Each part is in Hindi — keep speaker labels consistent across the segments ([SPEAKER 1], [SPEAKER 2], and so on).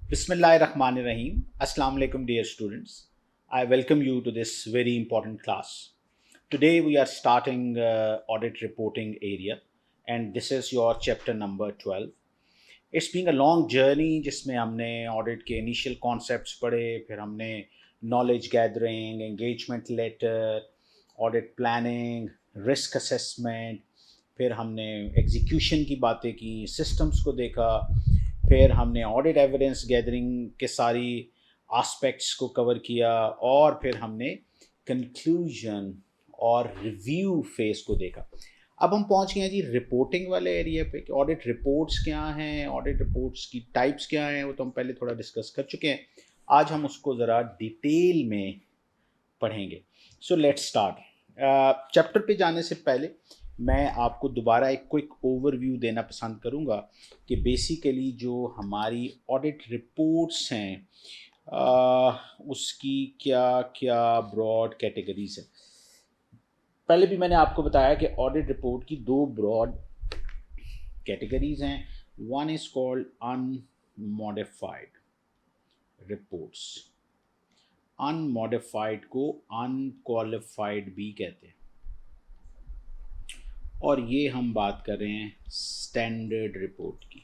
[SPEAKER 1] Bismillahirrahmanirrahim. Assalamu alaikum, dear students. I welcome you to this very important class. Today we are starting audit reporting area, and this is your chapter number 12. It's been a long journey जिसमें हमने audit के initial concepts पढ़े, फिर हमने knowledge gathering, engagement letter, audit planning, risk assessment, फिर हमने execution की बातें की, systems को देखा, फिर हमने ऑडिट एविडेंस गैदरिंग के सारी आस्पेक्ट्स को कवर किया और फिर हमने कंक्लूजन और रिव्यू फेज को देखा। अब हम पहुंच गए हैं जी रिपोर्टिंग वाले एरिया पे कि ऑडिट रिपोर्ट्स क्या हैं, ऑडिट रिपोर्ट्स की टाइप्स क्या हैं, वो तो हम पहले थोड़ा डिस्कस कर चुके हैं। आज हम उसको ज़रा डिटेल में पढ़ेंगे। So let's start. चैप्टर पे जाने से पहले मैं आपको दोबारा एक क्विक ओवरव्यू देना पसंद करूँगा कि बेसिकली जो हमारी ऑडिट रिपोर्ट्स हैं उसकी क्या क्या ब्रॉड कैटेगरीज हैं। पहले भी मैंने आपको बताया कि ऑडिट रिपोर्ट की दो ब्रॉड कैटेगरीज हैं। One is called unmodified reports. Unmodified को अनक्वालिफाइड भी कहते हैं, और ये हम बात कर रहे हैं स्टैंडर्ड रिपोर्ट की।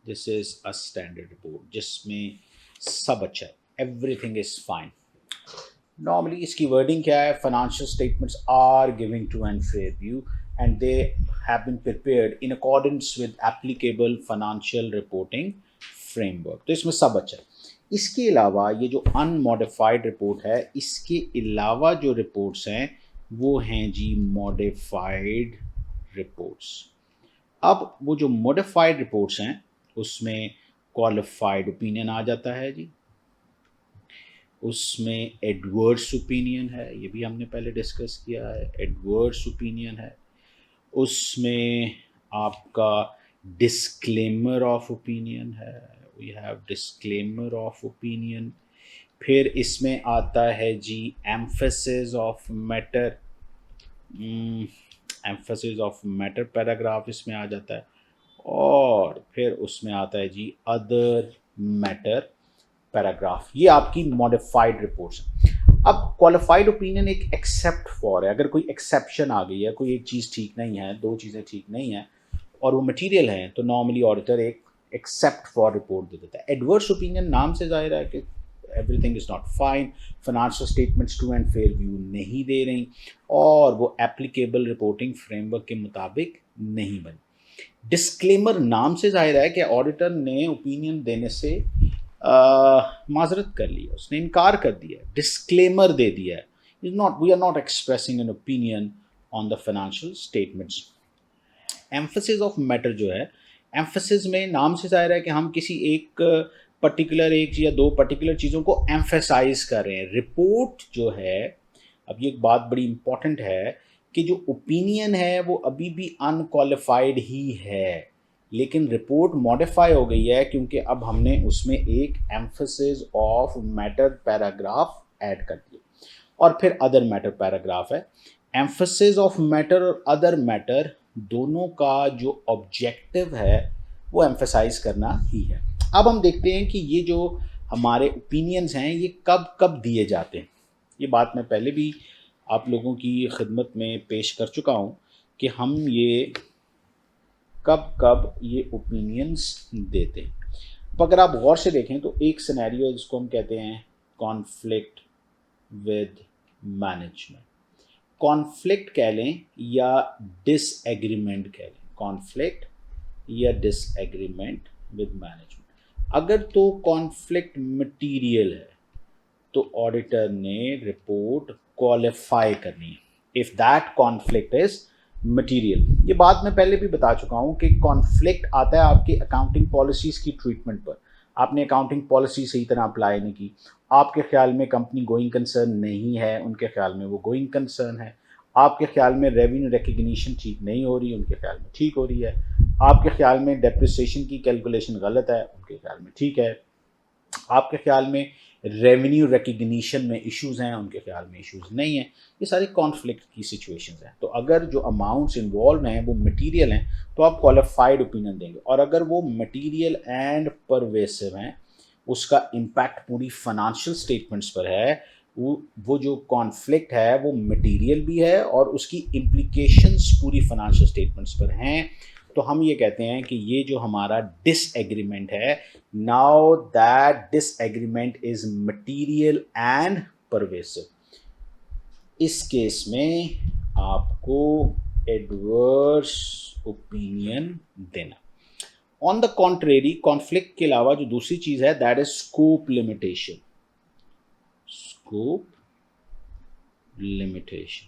[SPEAKER 1] This is a standard report जिसमें सब अच्छा है, एवरीथिंग इज़ फाइन। नॉर्मली इसकी वर्डिंग क्या है? Financial statements are giving to and fair view and they have been prepared in accordance with applicable financial reporting framework. तो इसमें सब अच्छा है। इसके अलावा ये जो अनमॉडिफाइड रिपोर्ट है, इसके अलावा जो रिपोर्ट्स हैं वो हैं जी मॉडिफाइड रिपोर्ट्स। अब वो जो मॉडिफाइड रिपोर्ट्स हैं उसमें क्वालिफाइड ओपिनियन आ जाता है जी, उसमें एडवर्स ओपिनियन है, ये भी हमने पहले डिस्कस किया है, एडवर्स ओपिनियन है, उसमें आपका डिस्क्लेमर ऑफ ओपिनियन है, we have disclaimer of opinion. फिर इसमें आता है जी emphasis of matter, emphasis of matter paragraph इसमें आ जाता है, और फिर उसमें आता है जी अदर मैटर पैराग्राफ। ये आपकी मॉडिफाइड रिपोर्ट्स हैं। अब क्वालिफाइड ओपिनियन एक एक्सेप्ट फॉर है। अगर कोई एक्सेप्शन आ गई है, कोई एक चीज़ ठीक नहीं है, दो चीज़ें ठीक नहीं हैं और वो मटेरियल हैं, तो नॉर्मली ऑडिटर एक एक्सेप्ट फॉर रिपोर्ट दे देता है। एडवर्स ओपिनियन नाम से जाहिर है कि everything is not fine, financial statements true and fair view नहीं दे रही और वो एप्लीकेबल रिपोर्टिंग फ्रेमवर्क के मुताबिक नहीं बनी। डिस्क्लेमर नाम से जाहिर है कि ऑडिटर ने ओपिनियन देने से माजरत कर ली है, उसने इनकार कर दिया है, डिस्क्लेमर दे दिया है। Is not, we are not expressing an opinion on the financial statements. Emphasis of matter जो है, एम्फेसिस में नाम से जाहिर है कि हम किसी एक पर्टिकुलर एक या दो पर्टिकुलर चीज़ों को एम्फेसाइज कर रहे हैं। रिपोर्ट जो है, अब ये एक बात बड़ी इंपॉर्टेंट है कि जो ओपिनियन है वो अभी भी अनक्वालिफाइड ही है, लेकिन रिपोर्ट मॉडिफाई हो गई है क्योंकि अब हमने उसमें एक emphasis of matter paragraph add कर दिया, और फिर अदर मैटर पैराग्राफ है। एम्फेसिस ऑफ मैटर और अदर मैटर दोनों का जो ऑब्जेक्टिव है वो एम्फेसाइज करना ही है। अब हम देखते हैं कि ये जो हमारे ओपिनियंस हैं ये कब कब दिए जाते हैं। ये बात मैं पहले भी आप लोगों की खिदमत में पेश कर चुका हूँ कि हम ये कब कब ये ओपिनियंस देते हैं। तो अगर आप गौर से देखें तो एक सिनेरियो जिसको हम कहते हैं कॉन्फ्लिक्ट विद मैनेजमेंट, कॉन्फ्लिक्ट कह लें या डिसएग्रीमेंट कह लें, कॉन्फ्लिक्ट या डिसएग्रीमेंट विद मैनेजमेंट। अगर तो कॉन्फ्लिक्ट मटीरियल है तो ऑडिटर ने रिपोर्ट क्वालिफाई करनी है, if that conflict is material. ये बात मैं पहले भी बता चुका हूँ कि कॉन्फ्लिक्ट आता है आपकी अकाउंटिंग पॉलिसीज़ की ट्रीटमेंट पर। आपने अकाउंटिंग पॉलिसी सही तरह अप्लाई नहीं की, आपके ख्याल में कंपनी गोइंग कंसर्न नहीं है, उनके ख्याल में वो गोइंग कंसर्न है, आपके ख्याल में रेवेन्यू रिकग्निशन ठीक नहीं हो रही, उनके ख्याल में ठीक हो रही है, आपके ख्याल में डेप्रिसिएशन की कैलकुलेशन गलत है, उनके ख्याल में ठीक है, आपके ख्याल में रेवेन्यू रिकग्निशन में इश्यूज़ हैं, उनके ख्याल में इश्यूज़ नहीं हैं। ये सारी कॉन्फ्लिक्ट की सिचुएशंस हैं। तो अगर जो अमाउंट्स इन्वॉल्व हैं वो मटेरियल हैं तो आप क्वालिफाइड ओपिनियन देंगे, और अगर वो मटेरियल एंड परवेसिव हैं उसका इम्पैक्ट पूरी फाइनेंशियल स्टेटमेंट्स पर है, वो जो कॉन्फ्लिक्ट है वो मटेरियल भी है और उसकी इम्प्लीकेशंस पूरी फाइनेंशियल स्टेटमेंट्स पर हैं, तो हम ये कहते हैं कि ये जो हमारा डिसएग्रीमेंट है, now that disagreement is material and pervasive. इस केस में आपको एडवर्स ओपिनियन देना। ऑन द कॉन्ट्रेरी, कॉन्फ्लिक्ट के अलावा जो दूसरी चीज है that is scope limitation. Scope limitation,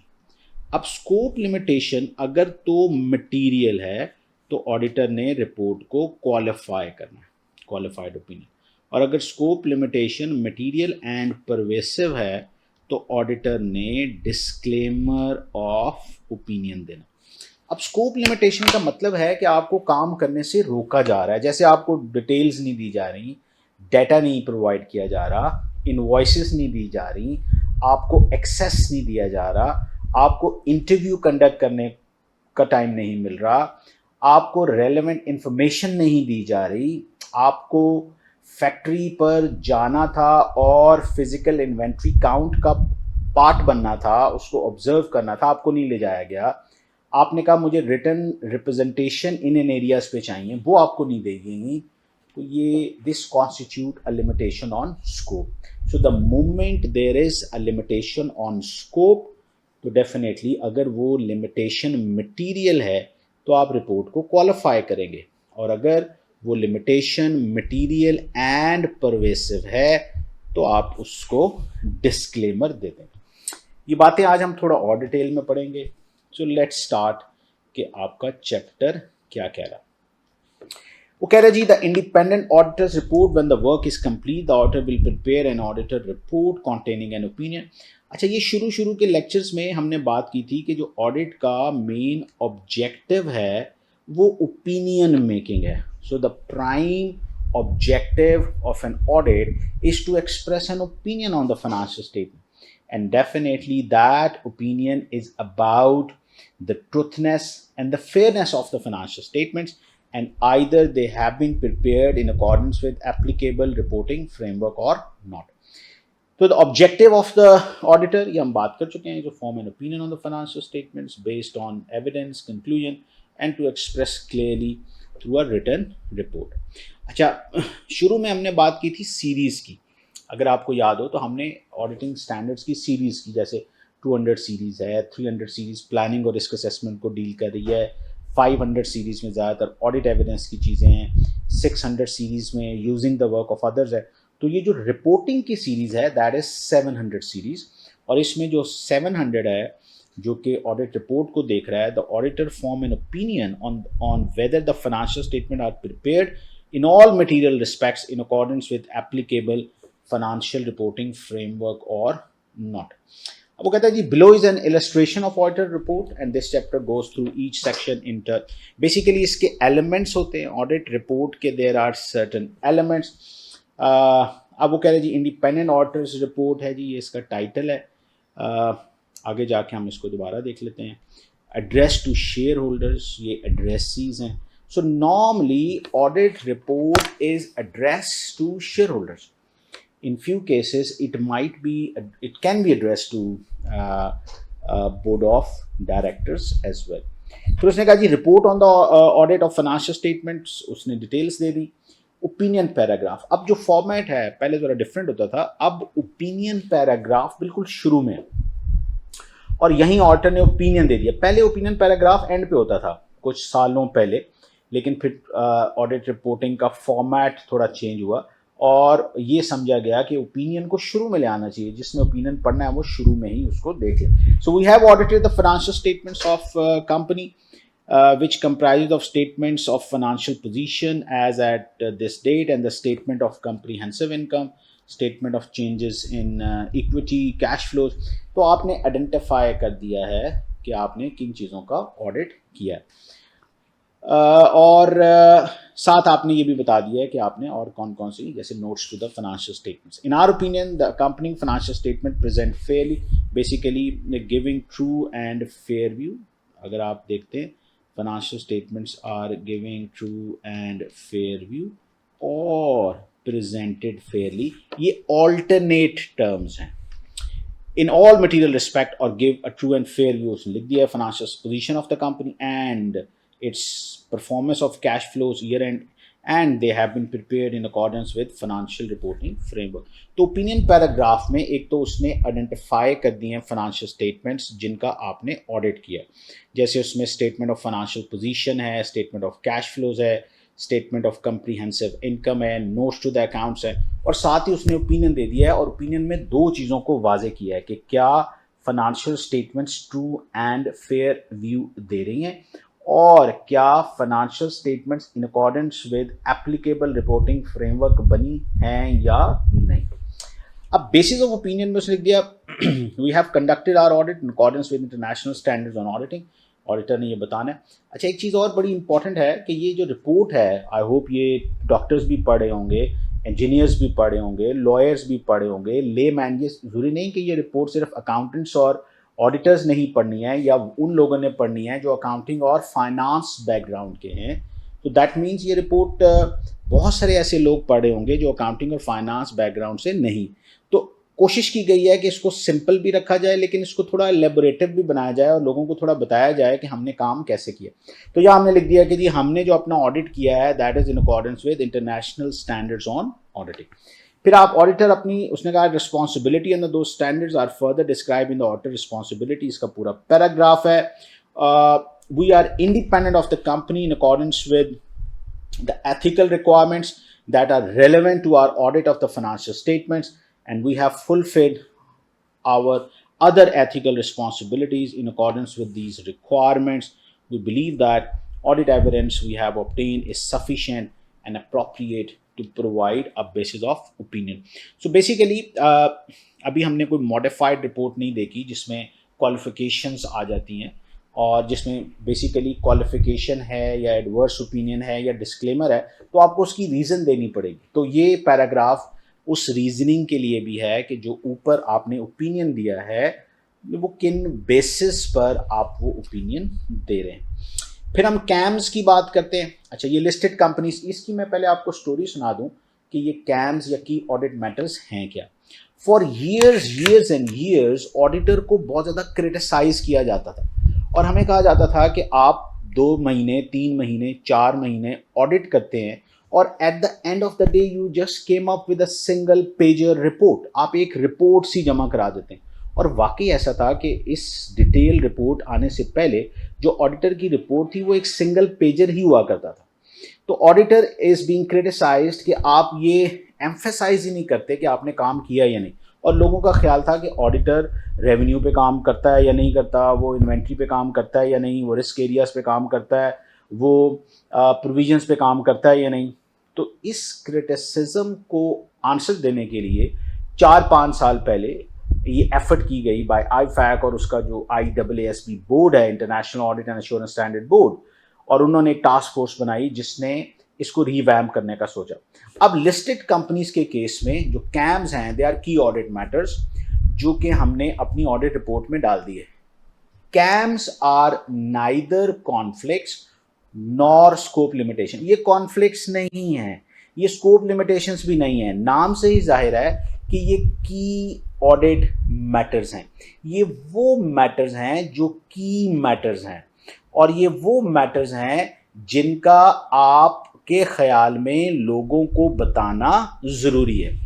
[SPEAKER 1] अब स्कोप लिमिटेशन अगर तो मटेरियल है तो ऑडिटर ने रिपोर्ट को क्वालिफाई करना है, क्वालिफाइड ओपिनियन, और अगर scope limitation material and pervasive है तो ऑडिटर ने डिस्क्लेमर ऑफ ओपिनियन देना। अब स्कोप लिमिटेशन का मतलब है कि आपको काम करने से रोका जा रहा है, जैसे आपको डिटेल्स नहीं दी जा रही, डाटा नहीं प्रोवाइड किया जा रहा, इनवॉइसेस नहीं दी जा रही, आपको एक्सेस नहीं दिया जा रहा, आपको इंटरव्यू कंडक्ट करने का टाइम नहीं मिल रहा, आपको रेलेवेंट इंफॉर्मेशन नहीं दी जा रही, आपको फैक्ट्री पर जाना था और फिजिकल इन्वेंट्री काउंट का पार्ट बनना था, उसको ऑब्जर्व करना था, आपको नहीं ले जाया गया, आपने कहा मुझे रिटन रिप्रेजेंटेशन इन एरियाज पे चाहिए, वो आपको नहीं दी गई, तो ये this constitute a limitation on scope. So the moment there is a limitation on scope, तो डेफिनेटली अगर वो लिमिटेशन मटेरियल है तो आप रिपोर्ट को क्वालिफाई करेंगे, और अगर वो लिमिटेशन मटेरियल एंड परवेसिव है तो आप उसको डिस्क्लेमर दे दें। ये बातें आज हम थोड़ा और डिटेल में पढ़ेंगे। सो लेट्स स्टार्ट कि आपका चैप्टर क्या कह रहा है। वो कह रहा जी, the independent auditors report when the work is complete the auditor will prepare an auditor report containing an opinion. अच्छा, ये शुरू के लेक्चर्स में हमने बात की थी कि जो ऑडिट का मेन ऑब्जेक्टिव है वो ओपिनियन मेकिंग है। So the prime objective of an audit is to express an opinion on the financial statement, and definitely that opinion is about the truthness and the fairness of the financial statements, and either they have been prepared in accordance with applicable reporting framework or not. So the objective of the auditor, ये हम बात कर चुके हैं, जो form an opinion on the financial statements based on evidence, conclusion, and to express clearly through a written report. अच्छा, शुरू में हमने बात की थी सीरीज की, अगर आपको याद हो तो हमने ऑडिटिंग स्टैंडर्ड्स की सीरीज़ की, जैसे 200 सीरीज़ है, 300 सीरीज़ प्लानिंग और रिस्क असेसमेंट को डील कर रही है, 500 सीरीज़ में ज़्यादातर ऑडिट एविडेंस की चीज़ें हैं, 600 सीरीज़ में using the work of others है। तो ये जो रिपोर्टिंग की सीरीज़ है दैट इज़ 700 सीरीज़, और इसमें जो 700 है जो कि ऑडिट रिपोर्ट को देख रहा है, the auditor form an opinion on whether the financial statement are prepared in all material respects in accordance with applicable financial reporting framework or not. अब वो कहता है जी, below is an illustration of auditor report and this chapter goes through each section in turn. Basically इसके elements होते हैं audit report के, there are certain elements. अब वो कह रहे हैं जी independent auditors report है जी, ये इसका title है। आगे जाके हम इसको दोबारा देख लेते हैं। Address to shareholders, ये addressees हैं। So normally audit report is addressed to shareholders. In few cases it can be addressed to board of directors as well. तो उसने कहा जी report on the audit of financial statements, उसने डिटेल्स दे दी। ओपिनियन पैराग्राफ, अब जो फॉर्मेट है पहले थोड़ा डिफरेंट होता था, अब ओपिनियन पैराग्राफ बिल्कुल शुरू में, और यहीं ऑडिटर ने ओपिनियन दे दिया। पहले ओपिनियन पैराग्राफ एंड पे होता था कुछ सालों पहले, लेकिन फिर ऑडिट रिपोर्टिंग का फॉर्मेट थोड़ा चेंज हुआ और ये समझा गया कि ओपिनियन को शुरू में ले आना चाहिए, जिसने ओपिनियन पढ़ना है वो शुरू में ही उसको देख ले। So we have audited the financial statements of company which comprises of statements of financial position as at this date and the statement of comprehensive income, statement of changes in equity, cash flows। तो आपने identify कर दिया है कि आपने किन चीज़ों का audit किया है, और साथ आपने ये भी बता दिया है कि आपने और कौन कौन सी, जैसे notes to the financial statements. In our opinion the accompanying financial statement present fairly, basically giving true and fair view. अगर आप देखते हैं financial statements are giving true and fair view, or presented fairly, ये alternate terms हैं. In all material respect or give a true and fair view, उसने लिख दिया है financial position of the company and its performance of cash flows year end, and they have been prepared in accordance with financial reporting framework. तो ओपिनियन पैराग्राफ में एक तो उसने आइडेंटिफाई कर दिए हैं फाइनेंशियल स्टेटमेंट्स जिनका आपने ऑडिट किया, जैसे उसमें स्टेटमेंट ऑफ फाइनेंशियल पोजीशन है, स्टेटमेंट ऑफ कैश फ्लोज है, स्टेटमेंट ऑफ कंप्रीहेंसिव इनकम है, नोट्स टू द अकाउंट्स है, और साथ ही उसने ओपिनियन दे दिया है. और ओपिनियन में दो चीज़ों को वाजे किया है कि क्या financial statements true and fair view दे रही हैं और क्या financial statements in accordance with applicable reporting framework बनी हैं या नहीं. अब बेसिस ऑफ ओपिनियन में उसने लिख दिया we have conducted our audit in accordance with international standards on auditing. Auditor ने ये बताना है. अच्छा, एक चीज़ और बड़ी इंपॉर्टेंट है कि ये जो रिपोर्ट है, आई होप ये डॉक्टर्स भी पढ़े होंगे, इंजीनियर्स भी पढ़े होंगे, लॉयर्स भी पढ़े होंगे, ले मैन. ये ज़रूरी नहीं कि ये रिपोर्ट सिर्फ अकाउंटेंट्स और ऑडिटर्स नहीं पढ़नी है या उन लोगों ने पढ़नी है जो अकाउंटिंग और फाइनेंस बैकग्राउंड के हैं. तो दैट मीन्स ये रिपोर्ट बहुत सारे ऐसे लोग पढ़े होंगे जो अकाउंटिंग और फाइनेंस बैकग्राउंड से नहीं. तो कोशिश की गई है कि इसको सिंपल भी रखा जाए लेकिन इसको थोड़ा एलेबोरेटिव भी बनाया जाए और लोगों को थोड़ा बताया जाए कि हमने काम कैसे किया. तो यहाँ हमने लिख दिया कि जी हमने जो अपना ऑडिट किया है that is in accordance with international standards on auditing. फिर आप ऑडिटर अपनी, उसने कहा responsibility under those standards are further describe in the auditor responsibility. इसका पूरा पैराग्राफ है. We are independent of the company in accordance with the ethical requirements that are relevant to our audit of the financial statements, and we have fulfilled our other ethical responsibilities in accordance with these requirements. We believe that audit evidence we have obtained is sufficient and appropriate to provide a basis of opinion. So basically अभी हमने कोई modified report नहीं देखी जिसमें qualifications आ जाती हैं और जिसमें बेसिकली क्वालिफिकेशन है या एडवर्स ओपिनियन है या डिस्क्लेमर है, तो आपको उसकी रीज़न देनी पड़ेगी. तो ये पैराग्राफ उस रीजनिंग के लिए भी है कि जो ऊपर आपने ओपिनियन दिया है वो किन बेसिस पर आप वो ओपिनियन दे रहे हैं. फिर हम कैम्स की बात करते हैं. अच्छा, ये लिस्टेड कंपनीज, इसकी मैं पहले आपको स्टोरी सुना दूं कि ये कैम्स या की ऑडिट मैटर्स हैं क्या. For years and years auditor को बहुत ज़्यादा क्रिटिसाइज किया जाता था और हमें कहा जाता था कि आप 2 महीने 3 महीने 4 महीने ऑडिट करते हैं और at the end of the day you just came up with a single pager report. आप एक रिपोर्ट सी जमा करा देते हैं. और वाकई ऐसा था कि इस डिटेल रिपोर्ट आने से पहले जो ऑडिटर की रिपोर्ट थी वो एक सिंगल पेजर ही हुआ करता था. तो ऑडिटर इज बीइंग क्रिटिसाइज्ड कि आप ये एम्फेसाइज ही नहीं करते कि आपने काम किया या नहीं. और लोगों का ख्याल था कि ऑडिटर रेवेन्यू पे काम करता है या नहीं करता, वो इन्वेंट्री पे काम करता है या नहीं, वो रिस्क एरियाज पे काम करता है, वो प्रोविजंस पे काम करता है या नहीं. तो इस क्रिटिसिज्म को आंसर देने के लिए 4-5 साल पहले ये एफर्ट की गई बाय आईफैक और उसका जो IAASB बोर्ड है, international audit and assurance standard board, और उन्होंने एक टास्क फोर्स बनाई जिसने इसको रिवैम्प करने का सोचा. अब लिस्टेड कंपनीज के केस में जो कैम्स हैं they are key audit matters जो कि हमने अपनी ऑडिट रिपोर्ट में डाल दिए. KAMs are neither conflicts nor scope limitation. ये कॉन्फ्लिक्ट्स नहीं है, ये स्कोप लिमिटेशंस भी नहीं है. नाम से ही जाहिर है कि ये की ऑडिट मैटर्स हैं. ये वो मैटर्स हैं जो की मैटर्स हैं और ये वो मैटर्स हैं जिनका आपके ख्याल में लोगों को बताना ज़रूरी है.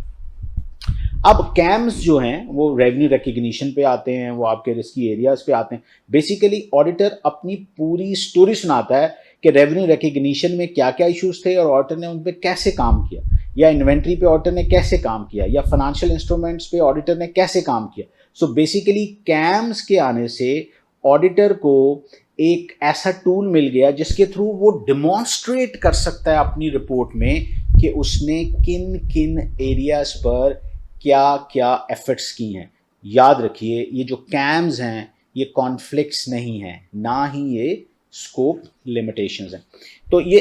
[SPEAKER 1] अब कैम्स जो हैं वो रेवेन्यू रिकग्निशन पे आते हैं, वो आपके रिस्की एरियाज पे आते हैं. बेसिकली ऑडिटर अपनी पूरी स्टोरी सुनाता है कि रेवेन्यू रिकग्निशन में क्या क्या इश्यूज थे और ऑडिटर ने उन पर कैसे काम किया, या इन्वेंट्री पे ऑडिटर ने कैसे काम किया, या फाइनेंशियल इंस्ट्रूमेंट्स पे ऑडिटर ने कैसे काम किया. सो बेसिकली कैम्स के आने से ऑडिटर को एक ऐसा टूल मिल गया जिसके थ्रू वो डिमॉन्स्ट्रेट कर सकता है अपनी रिपोर्ट में कि उसने किन किन एरियाज पर क्या क्या एफर्ट्स की हैं. याद रखिए ये जो कैम्स हैं ये कॉन्फ्लिक्ट्स नहीं हैं, ना ही ये स्कोप लिमिटेशंस हैं. तो ये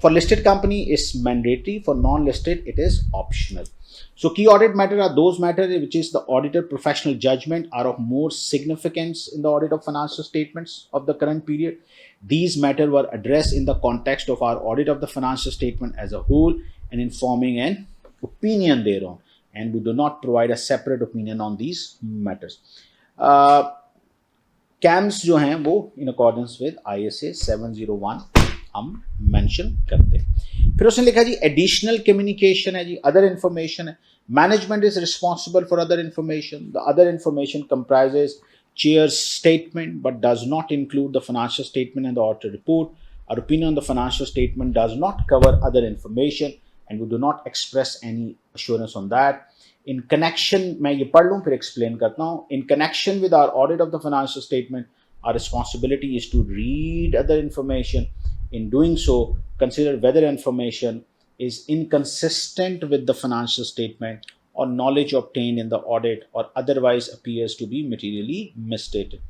[SPEAKER 1] for listed company is mandatory, for non listed it is optional. So key audit matter are those matters which is the auditor professional judgment are of more significance in the audit of financial statements of the current period. These matters were addressed in the context of our audit of the financial statement as a whole and informing and opinion thereon, and we do not provide a separate opinion on these matters. Camps जो हैं वो इन अकॉर्डेंस विद ISA 701 हम मेंशन करते हैं। फिर उसने लिखा जी एडिशनल कम्युनिकेशन है जी, अदर इंफॉर्मेशन है। Management is responsible for other information. The other information comprises chair's statement but does not include the financial statement and the auditor report. Our opinion on the financial statement does not cover other information and we do not express any assurance on that. In connection, मैं ये पढ़ लूँ फिर explain करता हूँ. In connection with our audit of the financial statement, our responsibility is to read other information. In doing so, consider whether information is inconsistent with the financial statement or knowledge obtained in the audit or otherwise appears to be materially misstated.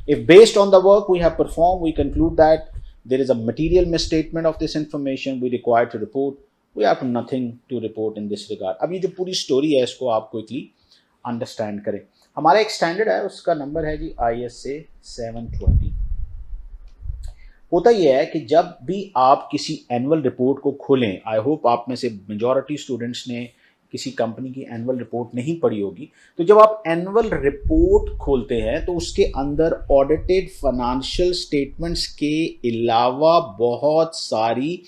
[SPEAKER 1] If based on the work we have performed, we conclude that there is a material misstatement of this information we require to report, we have nothing to report in this regard. अब ये जो पूरी स्टोरी है इसको आप क्विकली अंडरस्टैंड करें। हमारा एक स्टैंडर्ड है, उसका नंबर है जी ISA 720। होता यह है कि जब भी आप किसी एनुअल रिपोर्ट को खोलें, आई होप आप में से मेजॉरिटी स्टूडेंट्स ने किसी कंपनी की एनुअल रिपोर्ट नहीं पढ़ी होगी, तो जब आप एनुअल रिपोर्ट खोलते हैं तो उसके अंदर ऑडिटेड फाइनेंशियल स्टेटमेंट्स के अलावा बहुत सारी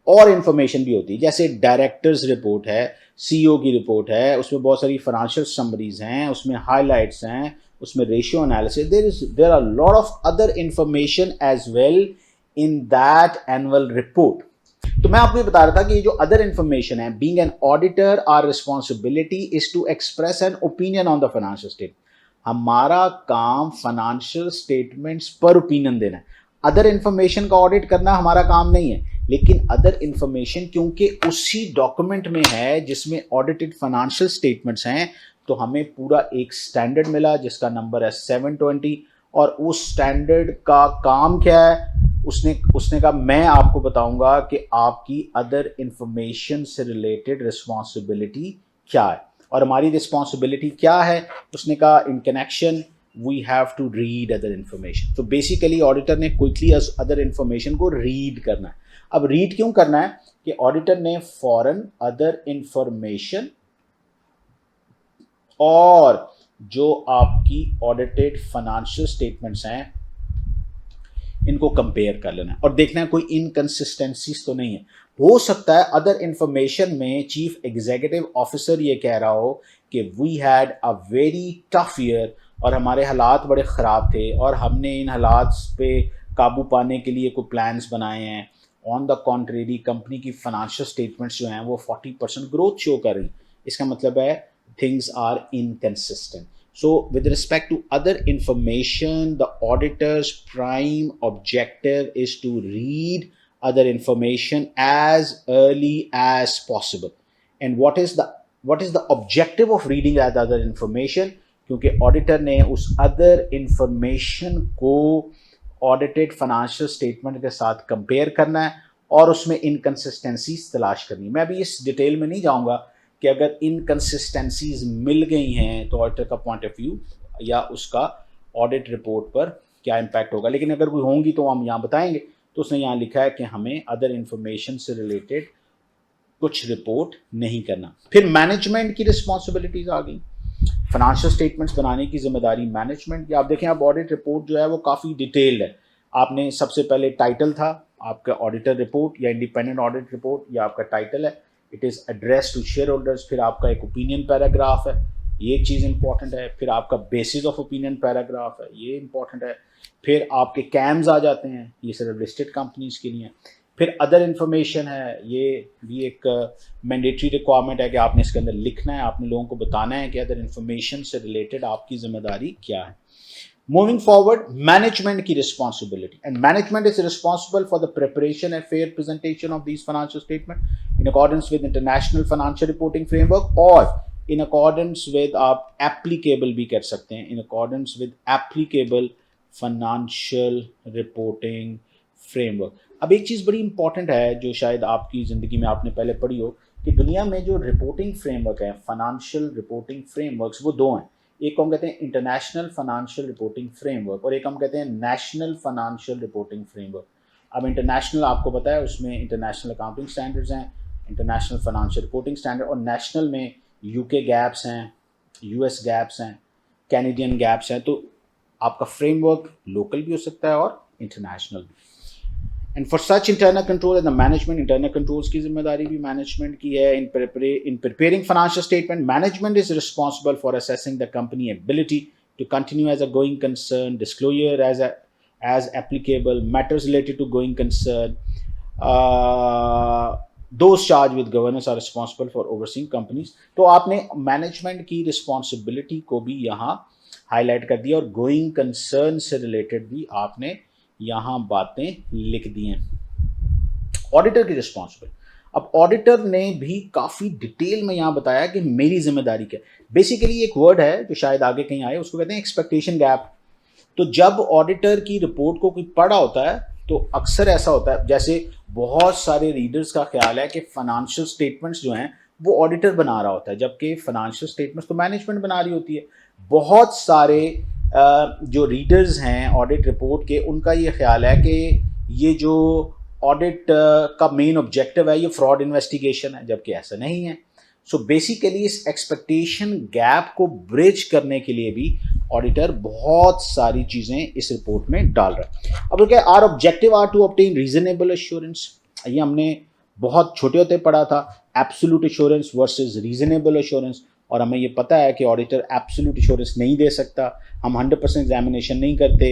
[SPEAKER 1] और इंफॉर्मेशन भी होती है। जैसे डायरेक्टर्स रिपोर्ट है, CEO की रिपोर्ट है, उसमें बहुत सारी फाइनेंशियल समरीज हैं, उसमें हाईलाइट्स हैं, उसमें ratio analysis, there are lot of other information as well in that annual report. तो मैं आपको ये बता रहा था कि ये जो अदर इंफॉर्मेशन है, being an auditor our responsibility is to express an opinion on the financial statement. हमारा काम फाइनेंशियल स्टेटमेंट्स पर ओपिनियन देना है। अदर इंफॉर्मेशन का ऑडिट करना हमारा काम नहीं है, लेकिन अदर इंफॉर्मेशन क्योंकि उसी डॉक्यूमेंट में है जिसमें ऑडिटेड फाइनेंशियल स्टेटमेंट्स हैं, तो हमें पूरा एक स्टैंडर्ड मिला जिसका नंबर है 720। और उस स्टैंडर्ड का काम क्या है? उसने कहा मैं आपको बताऊंगा कि आपकी अदर इंफॉर्मेशन से रिलेटेड रिस्पॉन्सिबिलिटी क्या है। और हमारी रिस्पॉन्सिबिलिटी क्या है? उसने कहा in connection we have to read other information. तो बेसिकली ऑडिटर ने क्विकली अदर इंफॉर्मेशन को रीड करना है। अब रीड क्यों करना है? कि ऑडिटर ने फॉरन अदर इंफॉर्मेशन और जो आपकी ऑडिटेड फाइनेंशियल स्टेटमेंट्स हैं इनको कंपेयर कर लेना है और देखना है कोई इनकंसिस्टेंसीज तो नहीं है। हो सकता है अदर इंफॉर्मेशन में चीफ एग्जीक्यूटिव ऑफिसर ये कह रहा हो कि we had a very tough year और हमारे हालात बड़े ख़राब थे और हमने इन हालात पे काबू पाने के लिए कोई प्लान्स बनाए हैं। ऑन द कॉन्ट्रेरी कंपनी की फाइनेंशियल स्टेटमेंट्स जो हैं वो 40% ग्रोथ शो कर रही। इसका मतलब है things are inconsistent. So with respect to other information, the auditor's prime objective is to read other information as early as possible. And what is the objective of reading that other information? क्योंकि auditor ने उस other information को audited financial statement के साथ compare करना है और उसमें inconsistencies तलाश करनी है। मैं अभी इस डिटेल में नहीं जाऊँगा कि अगर इनकंसिस्टेंसीज मिल गई हैं तो ऑडिटर का पॉइंट ऑफ व्यू या उसका ऑडिट रिपोर्ट पर क्या इम्पैक्ट होगा, लेकिन अगर कोई होंगी तो हम यहाँ बताएंगे। तो उसने यहाँ लिखा है कि हमें अदर इंफॉर्मेशन से रिलेटेड कुछ रिपोर्ट नहीं करना। फिर मैनेजमेंट की रिस्पॉन्सिबिलिटीज आ गई। फाइनेंशियल स्टेटमेंट्स बनाने की जिम्मेदारी मैनेजमेंट की। आप देखें अब ऑडिट रिपोर्ट जो है वो काफ़ी डिटेल्ड है। आपने सबसे पहले टाइटल था आपका ऑडिटर रिपोर्ट या इंडिपेंडेंट ऑडिट रिपोर्ट, या आपका टाइटल है it is address to share holders. फिर आपका एक ओपिनियन पैराग्राफ है, ये एक चीज़ इंपॉर्टेंट है। फिर आपका बेसिस ऑफ ओपिनियन पैराग्राफ है, ये इंपॉर्टेंट है। फिर आपके कैम्स आ जाते हैं, ये सिर्फ लिस्टेड कंपनीज के लिए। फिर अदर इंफॉर्मेशन है, ये भी एक मैंडेटरी रिक्वायरमेंट है कि आपने इसके अंदर लिखना है, आपने लोगों को बताना है कि अदर इंफॉर्मेशन से रिलेटेड आपकी जिम्मेदारी क्या है। Moving forward, management की responsibility, and management is responsible for the preparation and fair presentation of these financial statements in accordance with international financial reporting framework or in accordance with आप applicable भी कर सकते हैं in accordance with applicable financial reporting framework। अब एक चीज़ बड़ी इंपॉर्टेंट है जो शायद आपकी ज़िंदगी में आपने पहले पढ़ी हो कि दुनिया में जो रिपोर्टिंग फ्रेमवर्क है, फाइनेंशियल रिपोर्टिंग फ्रेमवर्क्स, वो दो हैं। एक हम कहते हैं इंटरनेशनल फाइनेंशियल रिपोर्टिंग फ्रेमवर्क और एक हम कहते हैं नेशनल फाइनेंशियल रिपोर्टिंग फ्रेमवर्क। अब इंटरनेशनल आपको पता है उसमें इंटरनेशनल अकाउंटिंग स्टैंडर्ड्स हैं, इंटरनेशनल फाइनेंशियल रिपोर्टिंग स्टैंडर्ड, और नेशनल में यूके गैप्स हैं, यूएस गैप्स हैं, कैनेडियन गैप्स हैं। तो आपका फ्रेमवर्क लोकल भी हो सकता है और इंटरनेशनल भी। And for such internal control and the management, internal controls की जिम्मेदारी भी मैनेजमेंट की है। In preparing financial statement, management is responsible for assessing the company ability to continue as a going concern, disclosure as applicable, matters related to going concern. Those charged with governance are responsible for overseeing companies. तो आपने मैनेजमेंट की रिस्पॉन्सिबिलिटी को भी यहाँ हाईलाइट कर दिया और गोइंग कंसर्न से रिलेटेड भी आपने यहाँ बातें लिख दी हैं। ऑडिटर की रिस्पॉन्सिबिलिटी, अब ऑडिटर ने भी काफ़ी डिटेल में यहाँ बताया कि मेरी जिम्मेदारी क्या है। बेसिकली एक वर्ड है जो शायद आगे कहीं आए, उसको कहते हैं एक्सपेक्टेशन गैप। तो जब ऑडिटर की रिपोर्ट को कोई पढ़ा होता है तो अक्सर ऐसा होता है, जैसे बहुत सारे रीडर्स का ख्याल है कि फाइनेंशियल स्टेटमेंट्स जो हैं वो ऑडिटर बना रहा होता है, जबकि फाइनेंशियल स्टेटमेंट्स तो मैनेजमेंट बना रही होती है। बहुत सारे जो रीडर्स हैं ऑडिट रिपोर्ट के, उनका ये ख्याल है कि ये जो ऑडिट का मेन ऑब्जेक्टिव है ये फ्रॉड इन्वेस्टिगेशन है, जबकि ऐसा नहीं है। सो बेसिकली इस एक्सपेक्टेशन गैप को ब्रिज करने के लिए भी ऑडिटर बहुत सारी चीज़ें इस रिपोर्ट में डाल रहा है। अब क्या, our objective are to obtain reasonable assurance, ये हमने बहुत छोटे होते पढ़ा था, absolute assurance versus reasonable assurance. और हमें ये पता है कि ऑडिटर एब्सोल्यूट एश्योरेंस नहीं दे सकता, हम 100% एग्जामिनेशन नहीं करते,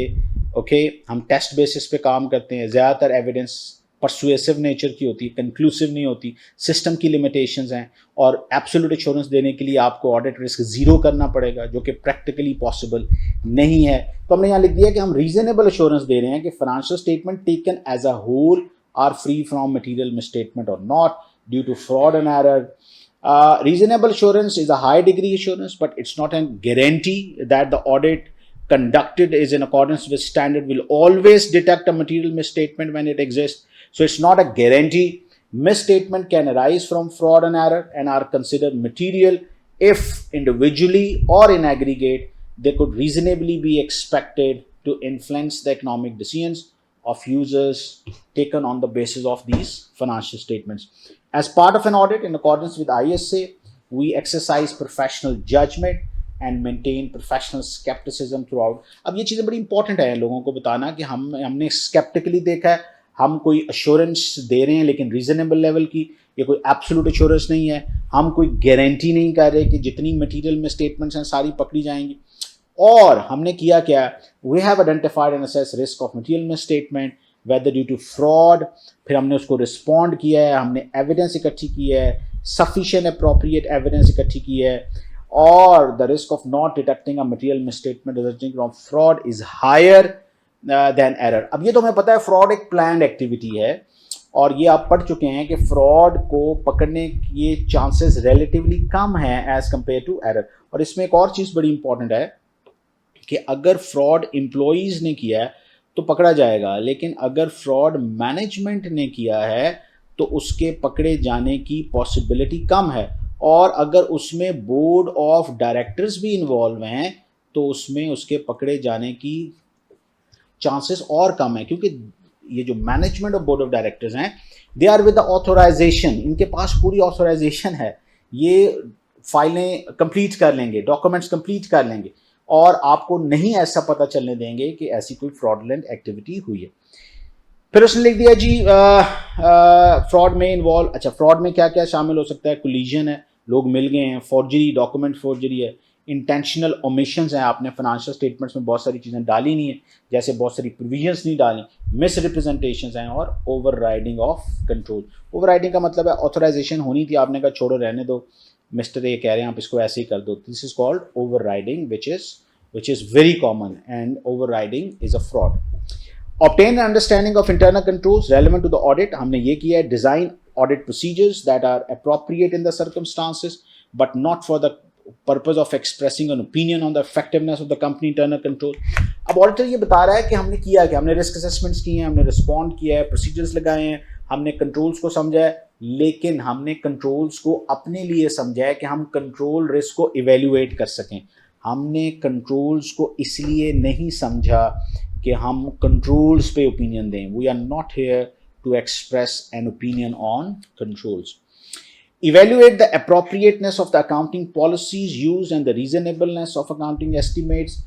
[SPEAKER 1] ओके हम टेस्ट बेसिस पे काम करते हैं। ज़्यादातर एविडेंस परसुएसिव नेचर की होती है, कंक्लूसिव नहीं होती, सिस्टम की लिमिटेशंस हैं, और एब्सोल्यूट एश्योरेंस देने के लिए आपको ऑडिट रिस्क ज़ीरो करना पड़ेगा, जो कि प्रैक्टिकली पॉसिबल नहीं है। तो हमने यहाँ लिख दिया कि हम रीजनेबल एश्योरेंस दे रहे हैं कि financial statement taken as a whole are free from material misstatement और not due to fraud and error. Reasonable assurance is a high degree assurance, but it's not a guarantee that the audit conducted is in accordance with standard will always detect a material misstatement when it exists. So it's not a guarantee. Misstatement can arise from fraud and error and are considered material if individually or in aggregate they could reasonably be expected to influence the economic decisions of users taken on the basis of these financial statements. As part of an audit, in accordance with ISA, we exercise professional judgment and maintain professional skepticism throughout. अब ये चीज़ें बड़ी इंपॉर्टेंट है लोगों को बताना कि हमने स्केप्टिकली देखा है, हम कोई अश्योरेंस दे रहे हैं लेकिन रीजनेबल लेवल की, ये कोई एब्सोल्यूट अश्योरेंस नहीं है, हम कोई गारंटी नहीं कर रहे कि जितनी मटीरियल में स्टेटमेंट्स हैं सारी पकड़ी जाएंगी। और हमने किया क्या, we have identified and assess risk of material misstatement whether due to fraud, फिर हमने उसको रिस्पॉन्ड किया है, हमने एविडेंस इकट्ठी की है, सफिशिएंट अप्रोप्रिएट एविडेंस इकट्ठी की है, और the risk of not detecting a material misstatement resulting from fraud is higher than error. अब ये तो हमें पता है फ्रॉड एक प्लान्ड एक्टिविटी है, और ये आप पढ़ चुके हैं कि फ्रॉड को पकड़ने के चांसेस रिलेटिवली कम हैं एज कंपेयर टू एरर। और इसमें एक और चीज़ बड़ी इंपॉर्टेंट है कि अगर फ्रॉड एम्प्लॉयज़ ने किया है तो पकड़ा जाएगा, लेकिन अगर फ्रॉड मैनेजमेंट ने किया है तो उसके पकड़े जाने की पॉसिबिलिटी कम है, और अगर उसमें बोर्ड ऑफ डायरेक्टर्स भी इन्वॉल्व हैं तो उसमें उसके पकड़े जाने की चांसेस और कम है, क्योंकि ये जो मैनेजमेंट और बोर्ड ऑफ डायरेक्टर्स हैं they are with the authorization, इनके पास पूरी ऑथोराइजेशन है, ये फाइलें कंप्लीट कर लेंगे, डॉक्यूमेंट्स कंप्लीट कर लेंगे, और आपको नहीं ऐसा पता चलने देंगे कि ऐसी कोई फ्रॉडलेंट एक्टिविटी हुई है। फिर उसने लिख दिया जी फ्रॉड में इन्वॉल्व, अच्छा फ्रॉड में क्या क्या शामिल हो सकता है, कोलिजन है, लोग मिल गए हैं, फॉर्जरी, डॉक्यूमेंट फॉर्जरी है, इंटेंशनल ओमिशंस हैं, आपने फाइनेंशियल स्टेटमेंट्स में बहुत सारी चीज़ें डाली नहीं है, जैसे बहुत सारी प्रोविजंस नहीं डाली, मिस रिप्रेजेंटेशंस हैं, और over riding of control. Over riding का मतलब है ऑथराइजेशन होनी थी, आपने कहा छोड़ो रहने दो, मिस्टर ये कह रहे हैं आप इसको ऐसे ही कर दो, this is called over riding which is very common, and overriding is a fraud. Obtain an understanding of internal controls relevant to the audit, हमने ये किया है, design audit procedures that are appropriate in the circumstances but not for the purpose of expressing an opinion on the effectiveness of the company internal control. अब ऑडिटर ये बता रहा है कि हमने किया क्या, हमने रिस्क असेसमेंट्स किए हैं, हमने रिस्पॉन्ड किया है, प्रोसीजर्स लगाए हैं, हमने कंट्रोल्स को समझा है, लेकिन हमने कंट्रोल्स को अपने लिए समझा है कि हम कंट्रोल रिस्क को इवेल्युएट कर सकें। हमने कंट्रोल्स को इसलिए नहीं समझा कि हम कंट्रोल्स पे ओपिनियन दें, we are not here to express an opinion on controls. evaluate the appropriateness of the accounting policies used and the reasonableness of accounting estimates,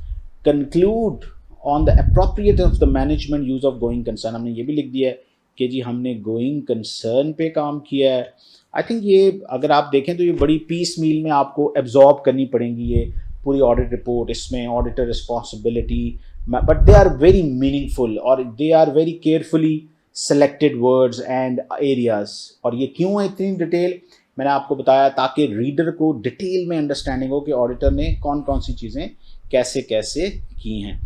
[SPEAKER 1] conclude on the appropriateness of the management use of going concern. हमने ये भी लिख दिया है कि जी हमने गोइंग कंसर्न पे काम किया है। आई थिंक ये अगर आप देखें तो ये बड़ी पीस मील में आपको एब्जॉर्ब करनी पड़ेंगी ये पूरी ऑडिट रिपोर्ट, इसमें auditor responsibility, but they are very meaningful और they are very carefully selected words and areas. और ये क्यों है इतनी डिटेल, मैंने आपको बताया ताकि रीडर को डिटेल में अंडरस्टैंडिंग हो कि ऑडिटर ने कौन कौन सी चीज़ें कैसे कैसे की हैं।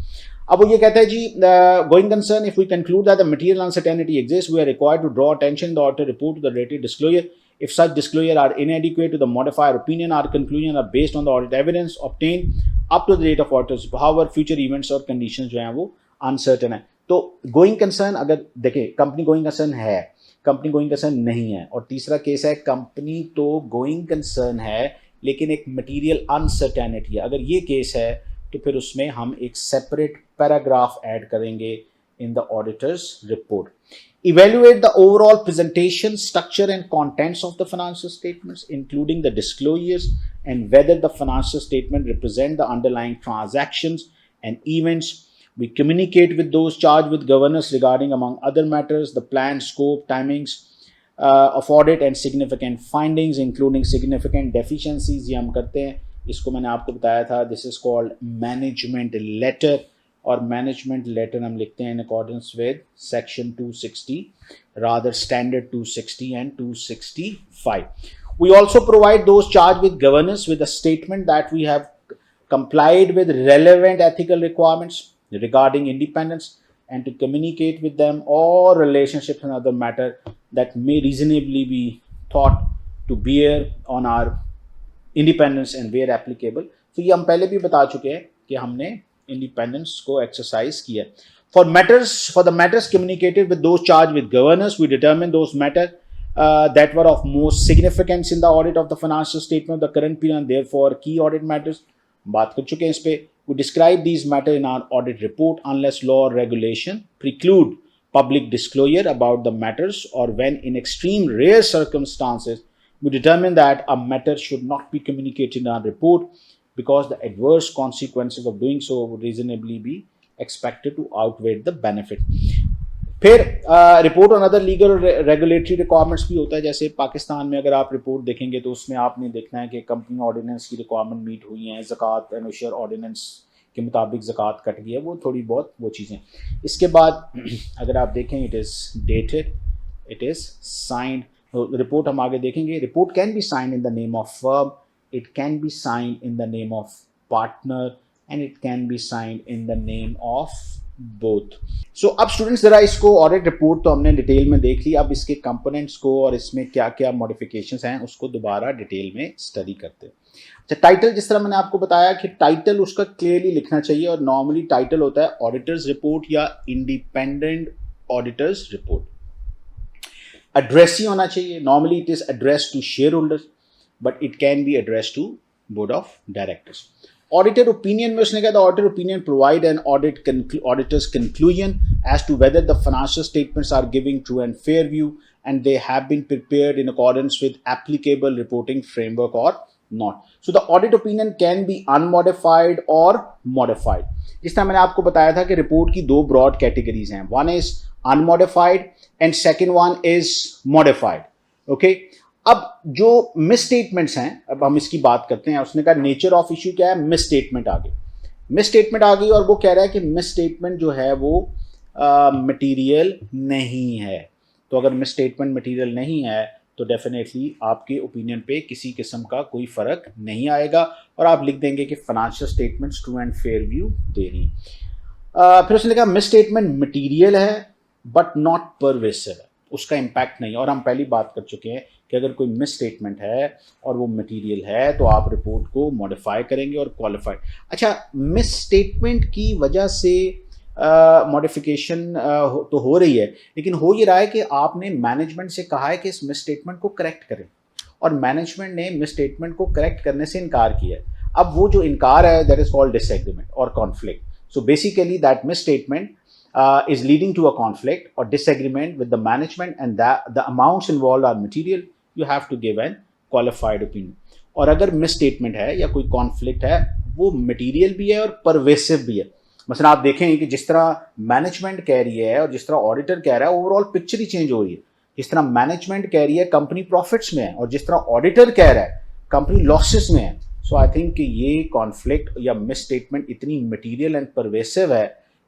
[SPEAKER 1] अब वो ये कहता है जी going concern, if we conclude that the material uncertainty exist we are required to draw attention the auditor report to the related disclosure. If such disclosure are inadequate to the modifier opinion, our conclusion are based on the audit evidence obtained up to the date of auditors. However, future events और conditions जो हैं वो uncertain है। तो गोइंग कंसर्न अगर देखें कंपनी गोइंग कंसर्न है, कंपनी गोइंग कंसर्न नहीं है, और तीसरा केस है कंपनी तो गोइंग कंसर्न है लेकिन एक मटीरियल अनसर्टेनिटी है। अगर ये केस है तो फिर उसमें हम एक सेपरेट पैराग्राफ ऐड करेंगे in the auditor's report. Evaluate the overall presentation, structure and contents of the financial statements, including the disclosures and whether the financial statement represent the underlying transactions and events. We communicate with those charged with governance regarding, among other matters, the plan, scope, timings of audit and significant findings, including significant deficiencies. ये हम करते हैं, इसको मैंने आपको बताया था, this is called management letter, और मैनेजमेंट लेटर हम लिखते हैं इन accordance with section 260 rather standard 260 and 265. We also provide those charged with governance with a statement that we have complied with relevant ethical requirements regarding independence and to communicate with them all relationships and other matter that may reasonably be thought to bear on our independence and where applicable. तो ये हम पहले भी बता चुके हैं कि हमने इंडिपेंडेंस को एक्सरसाइज किया। For the matters communicated with those charge with governance we determine those matter that were of most significance in the audit of the financial statement of the current period, therefore key audit matters, बात कर चुके हैं इस पे। We describe these matter in our audit report unless law or regulation preclude public disclosure about the matters, or when in extreme rare circumstances we determine that a matter should not be communicated in our report because the adverse consequences of doing so would reasonably be expected to outweigh the benefit. फिर report on other legal regulatory requirements भी होता है। जैसे पाकिस्तान में अगर आप रिपोर्ट देखेंगे तो उसमें आपने देखना है कि कंपनी ऑर्डिनेंस की रिक्वायरमेंट मीट हुई हैं, ज़कात एंड उशर ऑर्डिनेंस के मुताबिक ज़कात कट गई है, वो थोड़ी बहुत वो चीज़ें। इसके बाद अगर आप देखें it is dated, it is signed, report हम आगे देखेंगे। Report can be signed in the name of firm, it can be signed in the name of partner and it can be signed in the name of both. So अब स्टूडेंट्स जरा इसको ऑडिट रिपोर्ट तो हमने डिटेल में देख ली, अब इसके कंपोनेंट्स को और इसमें क्या क्या मॉडिफिकेशंस हैं उसको दोबारा डिटेल में स्टडी करते हैं। अच्छा, टाइटल जिस तरह मैंने आपको बताया कि टाइटल उसका क्लियरली लिखना चाहिए, और नॉर्मली टाइटल होता है ऑडिटर्स रिपोर्ट या इंडिपेंडेंट ऑडिटर्स रिपोर्ट। एड्रेस ही होना चाहिए, normally it is address to share holders but it can be addressed to board of directors. Auditor opinion में उसने कहा the auditor opinion provide an auditor's conclusion as to whether the financial statements are giving true and fair view and they have been prepared in accordance with applicable reporting framework or not. So the audit opinion can be unmodified or modified. जिस तरह मैंने आपको बताया था कि रिपोर्ट की दो ब्रॉड कैटेगरीज हैं, one is unmodified and second one is modified. Okay, अब जो मिस स्टेटमेंट्स हैं, अब हम इसकी बात करते हैं। उसने कहा नेचर ऑफ इश्यू क्या है, मिस स्टेटमेंट आ गई, मिस स्टेटमेंट आ गई, और वो कह रहा है कि मिस स्टेटमेंट जो है वो मटेरियल नहीं है। तो अगर मिस स्टेटमेंट मटेरियल नहीं है तो डेफिनेटली आपके ओपिनियन पे किसी किस्म का कोई फ़र्क नहीं आएगा, और आप लिख देंगे कि financial statements true and fair view दे रही। फिर उसने कहा मिस स्टेटमेंट मटीरियल है बट नॉट परवेसिव है, उसका इम्पैक्ट नहीं। और हम पहली बात कर चुके हैं कि अगर कोई मिस स्टेटमेंट है और वो मटेरियल है तो आप रिपोर्ट को मॉडिफाई करेंगे और क्वालिफाई। अच्छा, मिस स्टेटमेंट की वजह से मॉडिफिकेशन तो हो रही है, लेकिन हो ये रहा है कि आपने मैनेजमेंट से कहा है कि इस मिस स्टेटमेंट को करेक्ट करें, और मैनेजमेंट ने मिस स्टेटमेंट को करेक्ट करने से इनकार किया है। अब वो जो इनकार है दैट इज कॉल्ड डिसएग्रीमेंट और conflict. So basically that miss statement is leading to a conflict or disagreement with the management, and that the amounts involved are material, you have to give an qualified opinion. और अगर मिस स्टेटमेंट है या कोई कॉन्फ्लिक्ट है, वो मटीरियल भी है और परवेसिव भी है। मसलन आप देखें कि जिस तरह मैनेजमेंट कह रही है और जिस तरह ऑडिटर कह रहा है, ओवरऑल पिक्चर ही चेंज हो रही है। जिस तरह मैनेजमेंट कह रही है कंपनी प्रॉफिट्स में है, और जिस तरह ऑडिटर कह रहा है कंपनी लॉसेस में है। सो आई थिंक कि ये कॉन्फ्लिक्ट या मिस स्टेटमेंट इतनी मटीरियल एंड परवेसिव है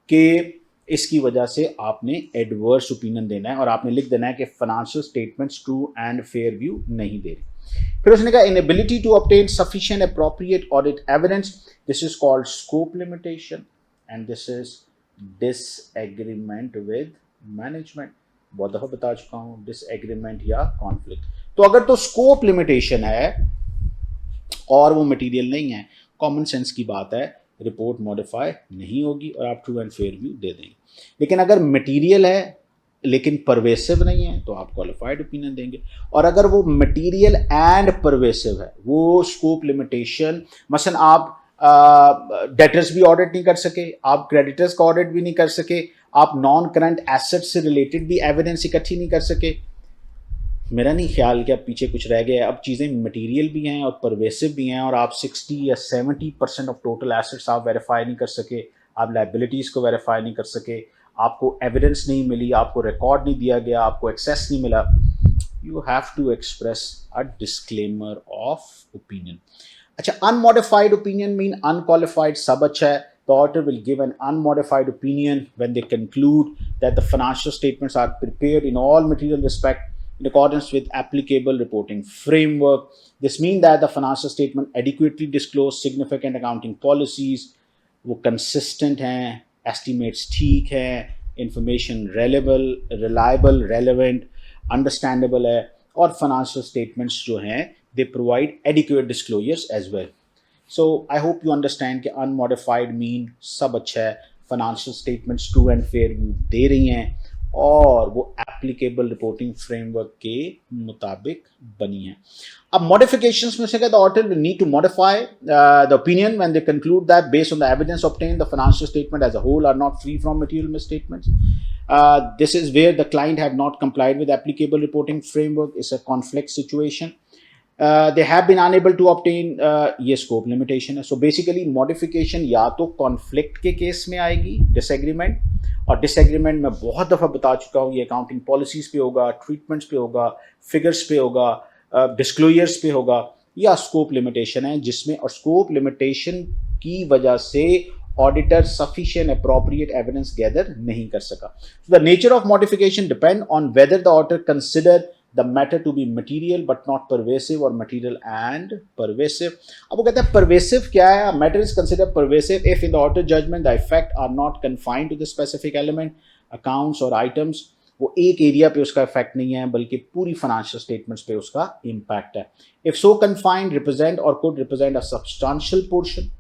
[SPEAKER 1] कि इसकी वजह से आपने एडवर्स ओपिनियन देना है और आपने लिख देना है कि financial statements true and fair view नहीं दे रही। फिर उसने कहा inability to obtain sufficient appropriate audit evidence, this is called scope limitation and this is disagreement with management. बहुत दफ़ा बता चुका हूँ, डिसएग्रीमेंट या कॉन्फ्लिक्ट। तो अगर तो स्कोप लिमिटेशन है और वो मटेरियल नहीं है, कॉमन सेंस की बात है, रिपोर्ट मॉडिफाई नहीं होगी और आप ट्रू एंड फेयर व्यू दे देंगे। लेकिन अगर मटेरियल है लेकिन परवेसिव नहीं है तो आप क्वालिफाइड ओपिनियन देंगे। और अगर वो मटेरियल एंड परवेसिव है, वो स्कोप लिमिटेशन, मसलन आप डेटर्स भी ऑडिट नहीं कर सके, आप क्रेडिटर्स का ऑडिट भी नहीं कर सके, आप नॉन करंट एसेट से रिलेटेड भी एविडेंस इकट्ठी नहीं कर सके, मेरा नहीं ख्याल कि अब पीछे कुछ रह गया। अब चीज़ें मटेरियल भी हैं और परवेसिव भी हैं और आप 60 या 70% ऑफ टोटल एसेट्स आप वेरीफाई नहीं कर सके, आप लाइबिलिटीज़ को वेरीफाई नहीं कर सके, आपको एविडेंस नहीं मिली, आपको रिकॉर्ड नहीं दिया गया, आपको एक्सेस नहीं मिला, you have to express a disclaimer of opinion. अच्छा, अनमॉडिफाइड ओपिनियन मीन अनक्वालिफाइड सब अच्छा है। The auditor will give an unmodified opinion when they conclude that the financial statements are prepared in all material respect in accordance with applicable reporting framework. This means that the financial statement adequately disclose significant accounting policies, वो consistent हैं, estimates ठीक हैं, information reliable, relevant, understandable है, और financial statements जो हैं they provide adequate disclosures as well. So I hope you understand कि unmodified mean सब अच्छा है, financial statements true and fair view दे रही हैं और वो applicable reporting framework के मुताबिक बनी है। अब modifications में से क्या, the auditor will need to modify the opinion when they conclude that based on the evidence obtained the financial statement as a whole are not free from material misstatements. This is where the client have not complied with applicable reporting framework. It's a conflict situation. They have been unable to obtain ये scope limitation है। So basically modification या तो conflict के केस में आएगी, disagreement, और disagreement मैं बहुत दफ़ा बता चुका हूँ, ये accounting policies पे होगा, treatments पे होगा, figures पे होगा, disclosures पे होगा, या scope limitation है जिसमें, और scope limitation की वजह से auditor sufficient appropriate evidence gather नहीं कर सका। So the nature of modification depend on whether the auditor consider the matter to be material but not pervasive or material and pervasive। अब वो कहते हैं pervasive क्या है? A matter is considered pervasive if in the auditor judgment the effect are not confined to the specific element, accounts or items। वो एक एरिया पे उसका इफेक्ट नहीं है बल्कि पूरी फाइनेंशियल स्टेटमेंट्स पे उसका इम्पैक्ट है। If so confined represent or could represent a substantial portion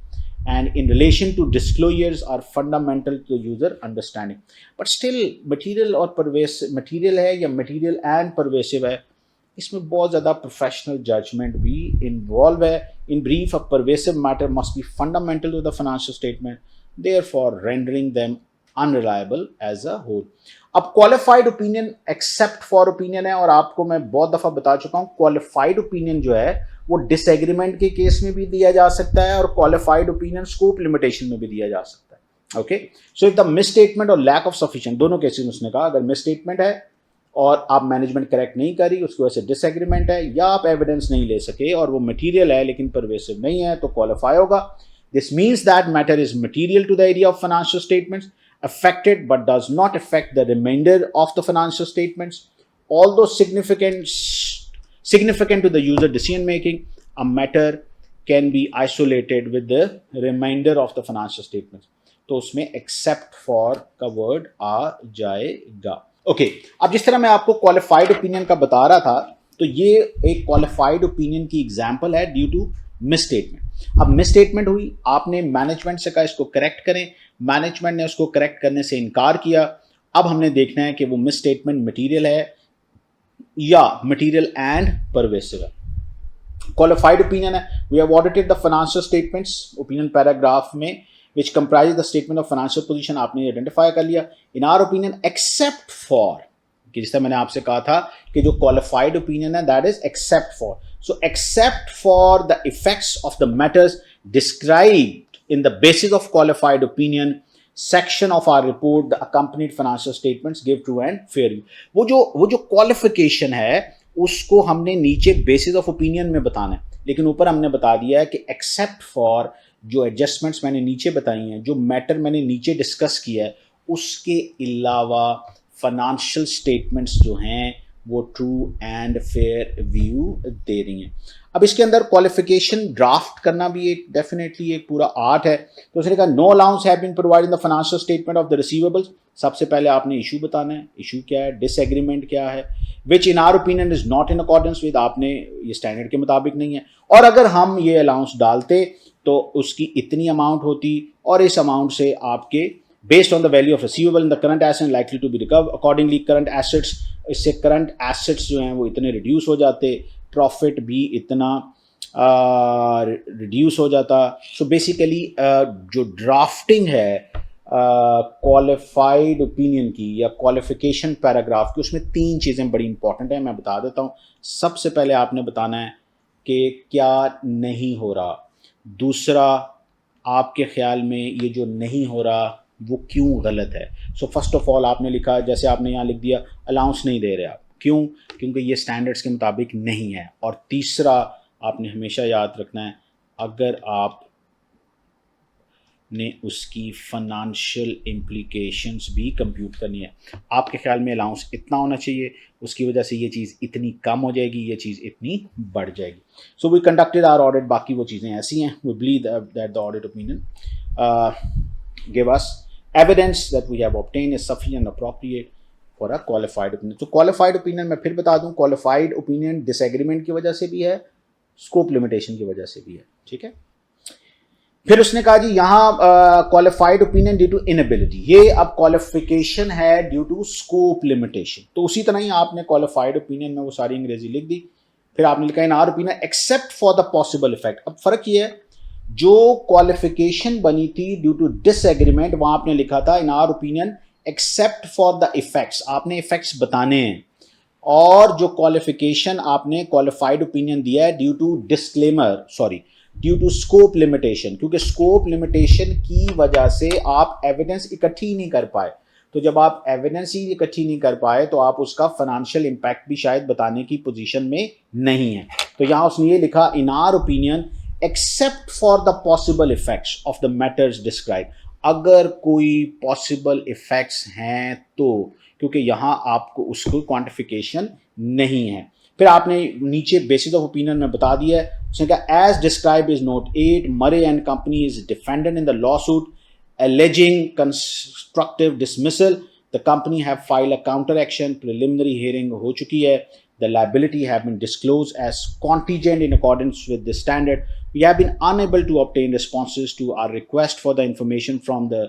[SPEAKER 1] and in relation to disclosures are fundamental to user understanding। but still material और pervasive, material है या material and pervasive है, इसमें बहुत ज़्यादा professional judgment भी involve है। in brief, a pervasive matter must be fundamental to the financial statement, therefore rendering them unreliable as a whole। अब qualified opinion except for opinion है, और आपको मैं बहुत दफ़ा बता चुका हूँ qualified opinion जो है वो डिसएग्रीमेंट के केस में भी दिया जा सकता है और क्वालिफाइड ओपिनियन स्कोप लिमिटेशन में भी दिया जा सकता है। Okay, so if the miss statement और लैक ऑफ सफिशिएंट, दोनों केसेस में उसने कहा अगर मिस स्टेटमेंट है और आप मैनेजमेंट करेक्ट नहीं करी, उसकी वजह से डिसएग्रीमेंट है, या आप एविडेंस नहीं ले सके और वो मटीरियल है लेकिन परवेसिव नहीं है, तो क्वालिफाई होगा। This means that matter is material to the area of financial statements affected but does not affect the remainder of the financial statements, although significant to the user decision making, a matter can be isolated with the remainder of the financial statements। तो उसमें except for का word आ जाएगा। ओके, अब जिस तरह मैं आपको क्वालिफाइड ओपिनियन का बता रहा था, तो ये एक क्वालिफाइड ओपिनियन की एग्जांपल है ड्यू टू मिस स्टेटमेंट। अब मिस स्टेटमेंट हुई, आपने मैनेजमेंट से कहा इसको करेक्ट करें, मैनेजमेंट ने उसको करेक्ट करने से इनकार किया। अब हमने देखना है कि वो मिस स्टेटमेंट मटीरियल है या मटीरियल एंड परवेसिव है। क्वालिफाइड ओपिनियन है, we have audited the financial statements, opinion paragraph में which comprise the statement of financial position आपने आइडेंटिफाई कर लिया। In our opinion except for, कि जिस तरह मैंने आपसे कहा था कि जो क्वालिफाइड ओपिनियन है that is except for, So except for the effects of the matters described in the basis of qualified opinion section of our report, the accompanied financial statements give true and fair view. वो जो qualification है उसको हमने नीचे basis of opinion में बताना है, लेकिन ऊपर हमने बता दिया है कि except for जो एडजस्टमेंट्स मैंने नीचे बताई हैं, जो मैटर मैंने नीचे डिस्कस किया है, उसके अलावा फाइनेंशियल स्टेटमेंट्स जो हैं वो ट्रू एंड फेयर व्यू दे रही हैं। अब इसके अंदर क्वालिफिकेशन ड्राफ्ट करना भी एक डेफिनेटली एक पूरा आर्ट है। तो उसने कहा no allowance have been provided in the financial statement of the receivables. सबसे पहले आपने इशू बताना है, इशू क्या है, डिसएग्रीमेंट क्या है, which in our opinion is not in accordance with, आपने ये स्टैंडर्ड के मुताबिक नहीं है, और अगर हम ये अलाउंस डालते तो उसकी इतनी अमाउंट होती और इस अमाउंट से आपके based on the value of receivable in the current asset likely to be recover accordingly current assets, इससे करंट एसेट्स जो हैं वो इतने रिड्यूस हो जाते, प्रॉफिट भी इतना रिड्यूस हो जाता। सो बेसिकली जो ड्राफ्टिंग है क्वालिफाइड ओपिनियन की या क्वालिफिकेशन पैराग्राफ की, उसमें 3 चीज़ें बड़ी इंपॉर्टेंट हैं, मैं बता देता हूँ। सबसे पहले आपने बताना है कि क्या नहीं हो रहा, दूसरा आपके ख्याल में ये जो नहीं हो रहा वो क्यों गलत है। सो फर्स्ट ऑफ ऑल आपने लिखा, जैसे आपने यहाँ लिख दिया अलाउंस नहीं दे रहे आप, क्यों, क्योंकि ये स्टैंडर्ड्स के मुताबिक नहीं है। और तीसरा आपने हमेशा याद रखना है, अगर आप ने उसकी फाइनेंशियल इम्प्लीकेशंस भी कंप्यूट करनी है, आपके ख्याल में अलाउंस इतना होना चाहिए, उसकी वजह से ये चीज़ इतनी कम हो जाएगी, ये चीज़ इतनी बढ़ जाएगी। So we conducted our audit, बाकी वो चीज़ें ऐसी हैं। We believe that the audit opinion give us evidence that we have obtained is sufficient appropriate for a qualified opinion. तो क्वालिफाइड ओपिनियन मैं फिर बता दूं, क्वालिफाइड ओपिनियन डिसएग्रीमेंट की वजह से भी है, स्कोप लिमिटेशन की वजह से भी है, ठीक है। फिर उसने कहा जी यहाँ qualified opinion due to inability, ये अब क्वालिफिकेशन है ड्यू टू स्कोप लिमिटेशन। तो उसी तरह ही आपने क्वालिफाइड ओपिनियन में वो सारी अंग्रेजी लिख दी, फिर आपने लिखा in our opinion except for the possible effect. अब फर्क ये है, जो क्वालिफिकेशन बनी थी ड्यू टू डिसएग्रीमेंट, वहां आपने लिखा था in our opinion except for the effects, आपने इफेक्ट्स बताने हैं। और जो क्वालिफिकेशन आपने क्वालिफाइड ओपिनियन दिया है due to disclaimer, sorry due to scope limitation, क्योंकि स्कोप लिमिटेशन की वजह से आप एविडेंस इकट्ठी नहीं कर पाए। तो जब आप एविडेंस ही इकट्ठी नहीं कर पाए तो आप उसका फाइनेंशियल इंपैक्ट भी शायद बताने की पोजीशन में नहीं है। तो यहाँ उसने ये लिखा in our opinion except for the possible effects of the matters describe, अगर कोई पॉसिबल इफेक्ट्स हैं तो, क्योंकि यहाँ आपको उसको क्वांटिफिकेशन नहीं है। फिर आपने नीचे बेसिस ऑफ ओपिनियन में बता दिया है, उसने कहा एज डिस्क्राइब इज नोट 8 मरे and company is defendant in the law suit alleging constructive dismissal, the company have filed a counter action, preliminary hearing हो चुकी है, the liability have been disclosed as contingent in accordance with the standard. We have been unable to obtain responses to our request for the information from the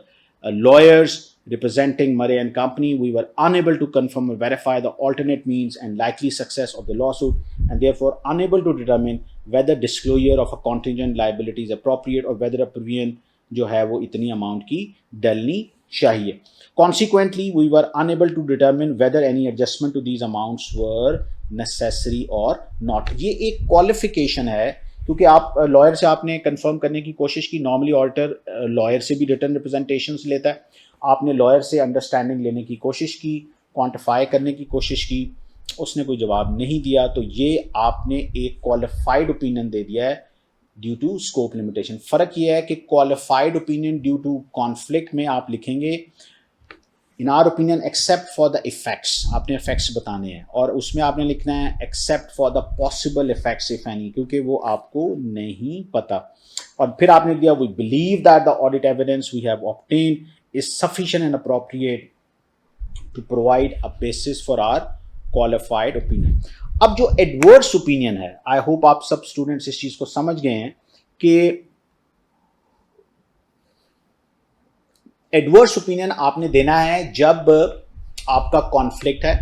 [SPEAKER 1] lawyers representing Murray and Company. We were unable to confirm or verify the alternate means and likely success of the lawsuit, and therefore unable to determine whether disclosure of a contingent liability is appropriate or whether a provision जो है वो इतनी अमाउंट की डलनी चाहिए। Consequently, we were unable to determine whether any adjustment to these amounts were necessary or not. ये एक क्वालिफिकेशन है, क्योंकि आप लॉयर से आपने कंफर्म करने की कोशिश की। नॉर्मली ऑडिटर लॉयर से भी रिटर्न रिप्रेजेंटेशंस लेता है, आपने लॉयर से अंडरस्टैंडिंग लेने की कोशिश की, क्वांटिफाई करने की कोशिश की, उसने कोई जवाब नहीं दिया, तो ये आपने एक क्वालिफाइड ओपिनियन दे दिया है ड्यू टू स्कोप लिमिटेशन। फर्क ये है कि qualified opinion due to conflict में आप लिखेंगे in our opinion except for the effects, आपने इफेक्ट्स बताने हैं, और उसमें आपने लिखना है except for the possible effects if any, क्योंकि वो आपको नहीं पता। और फिर आपने दिया we believe that the audit evidence we have obtained is sufficient and appropriate to provide a basis for our qualified opinion. अब जो एडवर्स ओपिनियन है, आई होप आप सब स्टूडेंट्स इस चीज को समझ गए हैं कि एडवर्स ओपिनियन आपने देना है जब आपका कॉन्फ्लिक्ट है,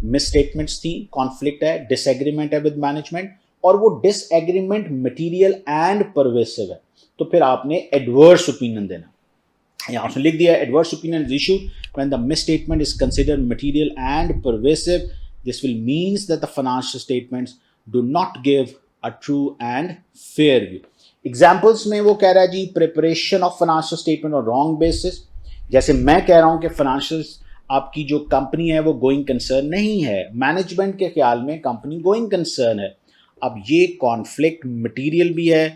[SPEAKER 1] मिसस्टेटमेंट्स थी, कॉन्फ्लिक्ट है, डिसएग्रीमेंट है विद मैनेजमेंट, और वो डिसएग्रीमेंट मटेरियल एंड परवेसिव है, तो फिर आपने एडवर्स ओपिनियन देना। यहां से लिख दिया adverse opinion is issued when the misstatement is considered material and pervasive. This will means that the financial statements do not give a true and fair view. Examples में वो कह रहा है जी preparation of financial statement on wrong basis, जैसे मैं कह रहा हूं कि फाइनेंशियल आपकी जो कंपनी है वो गोइंग कंसर्न नहीं है, मैनेजमेंट के ख्याल में कंपनी गोइंग कंसर्न है। अब ये कॉन्फ्लिक्ट मटीरियल भी है,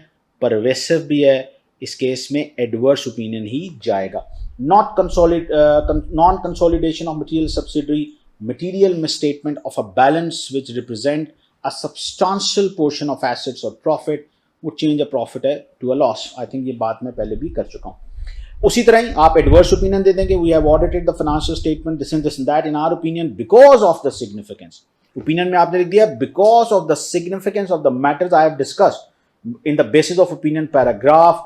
[SPEAKER 1] परवेसिव भी है, इस केस में एडवर्स ओपिनियन ही जाएगा। Non consolidation of material subsidiary, material misstatement of a balance which represent a substantial portion of assets or profit would change a profit to a loss. I think ये बात मैं पहले भी कर चुका हूँ। उसी तरह ही आप adverse opinion दे देंगे, we have audited the financial statement this and that in our opinion because of the significance. Opinion में आपने लिख दिया because of the significance of the matters I have discussed. In the basis of opinion paragraph,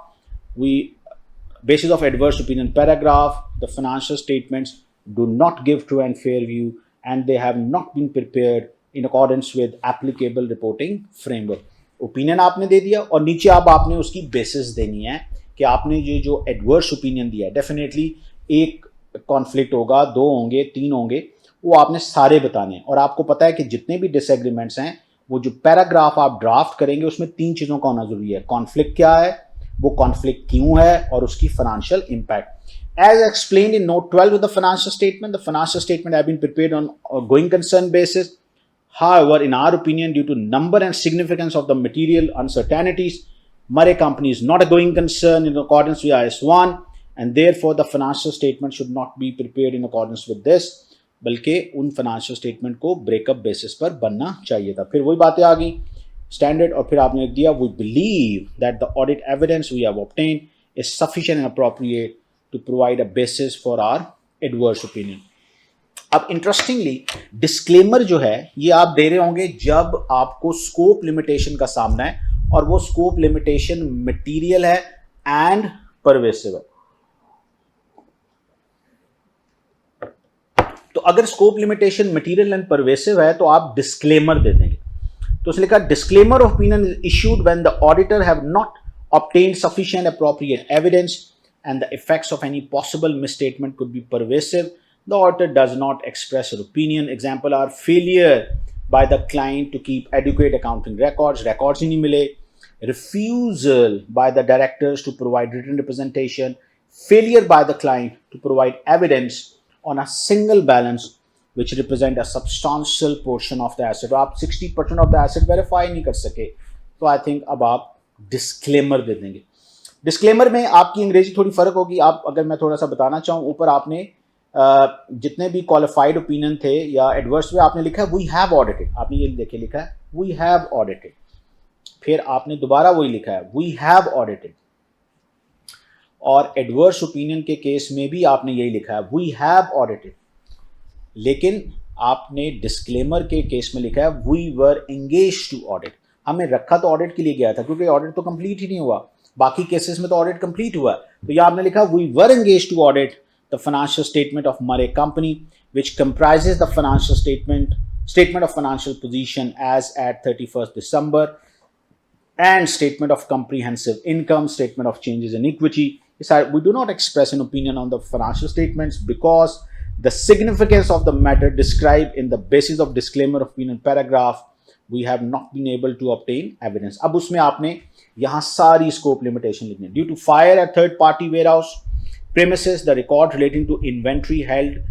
[SPEAKER 1] basis of adverse opinion paragraph, the financial statements do not give true and fair view and they have not been prepared in accordance with applicable reporting framework. Opinion आपने दे दिया और नीचे अब आपने उसकी बेसिस देनी है कि आपने ये जो एडवर्स ओपिनियन दिया है, डेफिनेटली एक कॉन्फ्लिक्ट होगा, 2 होंगे, 3 होंगे, वो आपने सारे बताने हैं। और आपको पता है कि जितने भी डिसएग्रीमेंट्स हैं वो जो पैराग्राफ आप ड्राफ्ट करेंगे उसमें 3 चीज़ों का होना जरूरी है। कॉन्फ्लिक्ट क्या है, वो कॉन्फ्लिक्ट क्यों है और उसकी financial impact. As explained in note 12 of the financial statement have been prepared on a going concern basis. However, in our opinion, due to number and significance of the material uncertainties, Murray Company is not a going concern in accordance with IS1 and therefore the financial statement should not be prepared in accordance with this, बल्कि उन financial statement को breakup basis पर बनना चाहिए था। फिर वही बातें आ गई standard और फिर आपने दिया we believe that the audit evidence we have obtained is sufficient and appropriate to provide a basis for our adverse opinion. अब इंटरेस्टिंगली डिस्क्लेमर जो है ये आप दे रहे होंगे जब आपको स्कोप लिमिटेशन का सामना है और वो स्कोप लिमिटेशन मटेरियल है एंड परवेसिव है। तो अगर scope limitation material and pervasive है तो आप डिस्क्लेमर दे देंगे। तो उसने लिखा disclaimer of opinion is issued when the auditor have not obtained sufficient appropriate evidence and the effects of any possible misstatement could be pervasive. The auditor does not express an opinion. Example are failure by the client to keep adequate accounting records ही नहीं मिले, refusal by the directors to provide written representation, failure by the client to provide evidence on a single balance which represent a substantial portion of the asset. आप 60% of the asset verify नहीं कर सके तो I think अब आप डिस्क्लेमर दे देंगे। डिस्क्लेमर में आपकी अंग्रेजी थोड़ी फर्क होगी। आप अगर मैं थोड़ा सा बताना चाहूँ, ऊपर आपने जितने भी क्वालिफाइड ओपिनियन थे या एडवर्स में आपने लिखा है वी हैव ऑडिटेड, आपने ये देखे लिखा है वी हैव ऑडिटेड, फिर आपने दोबारा वही लिखा है वी हैव ऑडिटेड, और एडवर्स ओपिनियन के केस में भी आपने यही लिखा है वी हैव ऑडिटेड, लेकिन आपने डिस्क्लेमर के केस में लिखा है we were engage to audit. हमें रखा तो ऑडिट के लिए गया था क्योंकि ऑडिट तो कंप्लीट ही नहीं हुआ, बाकी केसेस में तो ऑडिट कंप्लीट हुआ। तो यहाँ आपने लिखा we were engage to audit the financial statement of Murray company which comprises the financial statement of financial position as at 31st December and statement of comprehensive income, statement of changes in equity. We do not express an opinion on the financial statements because the significance of the matter described in the basis of disclaimer of opinion paragraph we have not been able to obtain evidence. अब उसमें आपने यहाँ सारी scope limitation लिखनी है। Due to fire at third party warehouse premises, the record relating to inventory held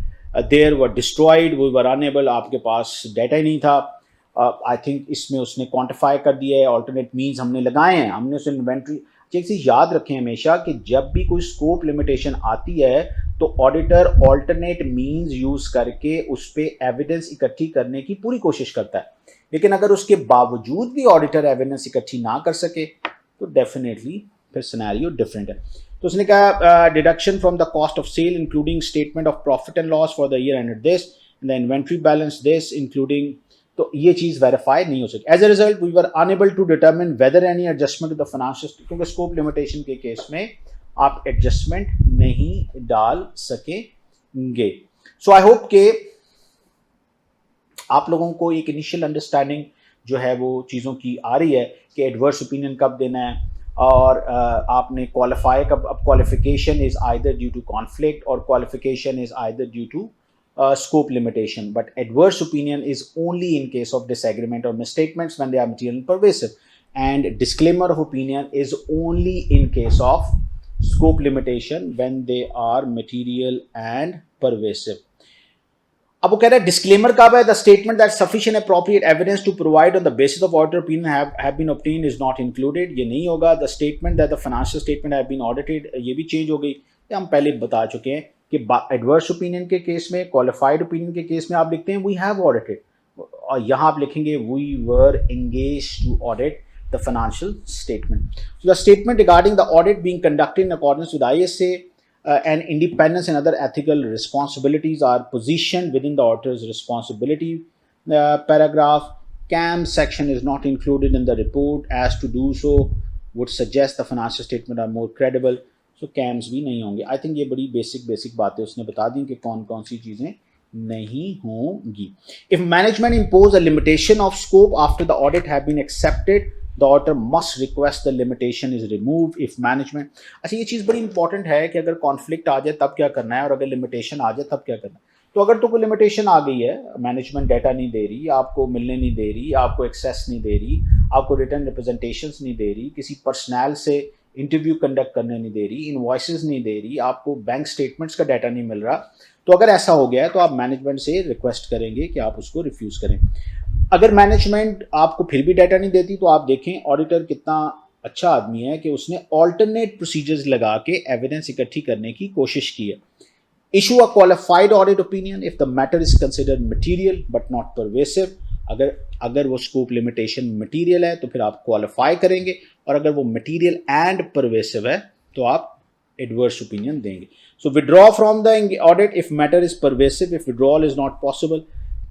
[SPEAKER 1] there were destroyed. We were unable, आपके पास डेटा ही नहीं था। आई थिंक इसमें उसने क्वान्टिफाई कर दिया है, ऑल्टरनेट मीन्स हमने लगाए हैं, हमने उस इन्वेंट्री। एक चीज़ याद रखें हमेशा कि जब भी कोई स्कोप लिमिटेशन आती है तो ऑडिटर ऑल्टरनेट मीन्स यूज करके उस पर एविडेंस इकट्ठी करने की पूरी कोशिश करता है, लेकिन अगर उसके बावजूद भी ऑडिटर एविडेंस इकट्ठी ना कर सके तो डेफिनेटली फिर सिनेरियो डिफरेंट है। तो उसने कहा deduction from the cost of sale including statement of profit and loss for the year ended this, the inventory balance this including, तो ये चीज़ वेरीफाई नहीं हो सकी। As a result we were unable to determine whether any adjustment to the financial, क्योंकि स्कोप लिमिटेशन के केस में आप एडजस्टमेंट नहीं डाल सकेंगे। सो आई होप के आप लोगों को एक इनिशियल अंडरस्टैंडिंग जो है वो चीज़ों की आ रही है कि एडवर्स ओपिनियन कब देना है और आपने क्वालिफाई कब। अब qualification is either due to conflict or qualification is either due to scope limitation, but adverse opinion is only in case of disagreement or misstatements when they are material and pervasive. and disclaimer of opinion is only in case of scope limitation when they are material and pervasive. अब वो कह रहा है डिस्क्लेमर कब है? The statement that sufficient appropriate evidence to provide on the basis of auditor opinion have been obtained is not included, ये नहीं होगा. The statement that the financial statement have been audited, ये भी चेंज हो गई. ये हम पहले बता चुके हैं कि एडवर्स ओपिनियन के केस में, क्वालिफाइड ओपिनियन के केस में आप लिखते हैं वी हैव ऑडिटेड, और यहाँ आप लिखेंगे we were engaged to audit the financial statement. So the statement regarding the audit being conducted in accordance with ISA and independence and other ethical responsibilities are positioned within the auditor's responsibility paragraph. CAM section is not included in the report, as to do so would suggest the financial statement are more credible. So CAMs भी नहीं होंगे. I think ये बड़ी basic बातें उसने बता दी कि कौन कौन सी चीज़ें नहीं होंगी. If management impose a limitation of scope after the audit have been accepted, the auditor must request the limitation is removed. If management, अच्छा ये चीज़ बड़ी इंपॉर्टेंट है कि अगर कॉन्फ्लिक्ट आ जाए तब क्या करना है और अगर लिमिटेशन आ जाए तब क्या करना है. तो अगर तो कोई लिमिटेशन आ गई है, मैनेजमेंट डाटा नहीं दे रही, आपको मिलने नहीं दे रही, आपको एक्सेस नहीं दे रही, आपको रिटर्न रिप्रेजेंटेशंस नहीं दे रही, किसी पर्सनल से इंटरव्यू कंडक्ट करने नहीं दे रही, इनवॉइसेस नहीं दे रही, आपको बैंक स्टेटमेंट्स का डाटा नहीं मिल रहा, तो अगर ऐसा हो गया है तो आप मैनेजमेंट से रिक्वेस्ट करेंगे कि आप उसको रिफ्यूज़ करें. अगर मैनेजमेंट आपको फिर भी डाटा नहीं देती तो आप देखें ऑडिटर कितना अच्छा आदमी है कि उसने ऑल्टरनेट प्रोसीजर्स लगा के एविडेंस इकट्ठी करने की कोशिश की है. Issue a qualified audit opinion if the matter is considered material but not pervasive. अगर वो स्कोप लिमिटेशन मटीरियल है तो फिर आप क्वालिफाई करेंगे, और अगर वो मटीरियल एंड परवेसिव है तो आप एडवर्स ओपिनियन देंगे. So withdraw from the audit if matter is pervasive. If withdrawal is not possible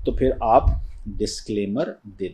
[SPEAKER 1] तो फिर आप डिस्क्लेमर दे.